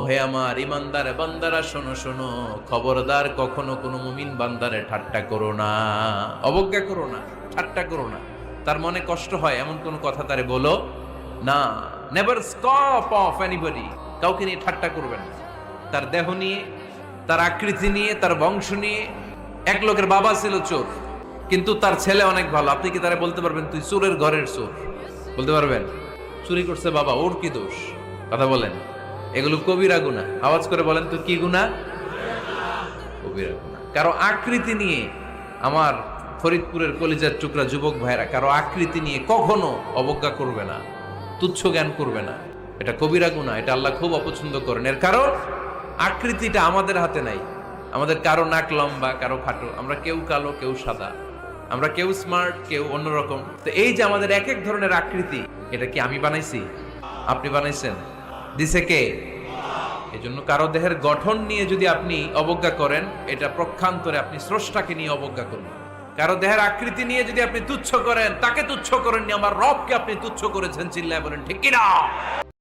হে আমার ইমানদার বান্দারা, শোনো শোনো, খবরদার কখনো কোনো মুমিন বান্দারে ঠাট্টা করো না, অবজ্ঞা করো না, ঠাট্টা করো না। তার মনে কষ্ট হয় এমন কোনো কথা তারে বলো না। নেভার স্কপ অফ এনিবডি, কাউকে নিয়ে ঠাট্টা করবেন না। তার দেহ নিয়ে, তার আকৃতি নিয়ে, তার বংশ নিয়ে। এক লোকের বাবা ছিল চোর, কিন্তু তার ছেলে অনেক ভালো। আপনি কি তারে বলতে পারবেন তুই চোরের ঘরের চোর? বলতে পারবেন? চুরি করছে বাবা, ওর কি দোষ? কথা বলেন। এগুলো কবিরা গুনাহ। আওয়াজ করে বলেন তো কি গুনাহ? কবিরা গুনাহ। কারো আকৃতি নিয়ে, আমার ফরিদপুরের কলিজার টুকরা যুবক ভাইরা, কারো আকৃতি নিয়ে কখনো অবজ্ঞা করবে না, তুচ্ছ জ্ঞান করবে না। এটা কবিরা গুনাহ, এটা আল্লাহ খুব অপছন্দ করেন। এর কারণ আকৃতিটা আমাদের হাতে নাই। আমাদের কারো নাক লম্বা, কারো খাটো, আমরা কেউ কালো, কেউ সাদা, আমরা কেউ স্মার্ট, কেউ অন্যরকম। তো এই যে আমাদের এক এক ধরনের আকৃতি, এটা কি আমি বানাইছি? আপনি বানাইছেন? দিছে কে? এই জন্য কারো দেহের গঠন নিয়ে যদি আপনি অবজ্ঞা করেন, এটা প্রক্ষান্তরে আপনি স্রষ্টাকে নিয়ে অবজ্ঞা করবেন। কারো দেহের আকৃতি নিয়ে যদি আপনি তুচ্ছ করেন, তাকে তুচ্ছ করেননি, আমার রবকে আপনি তুচ্ছ করেছেন। চিল্লায় বলেন ঠিক কিনা?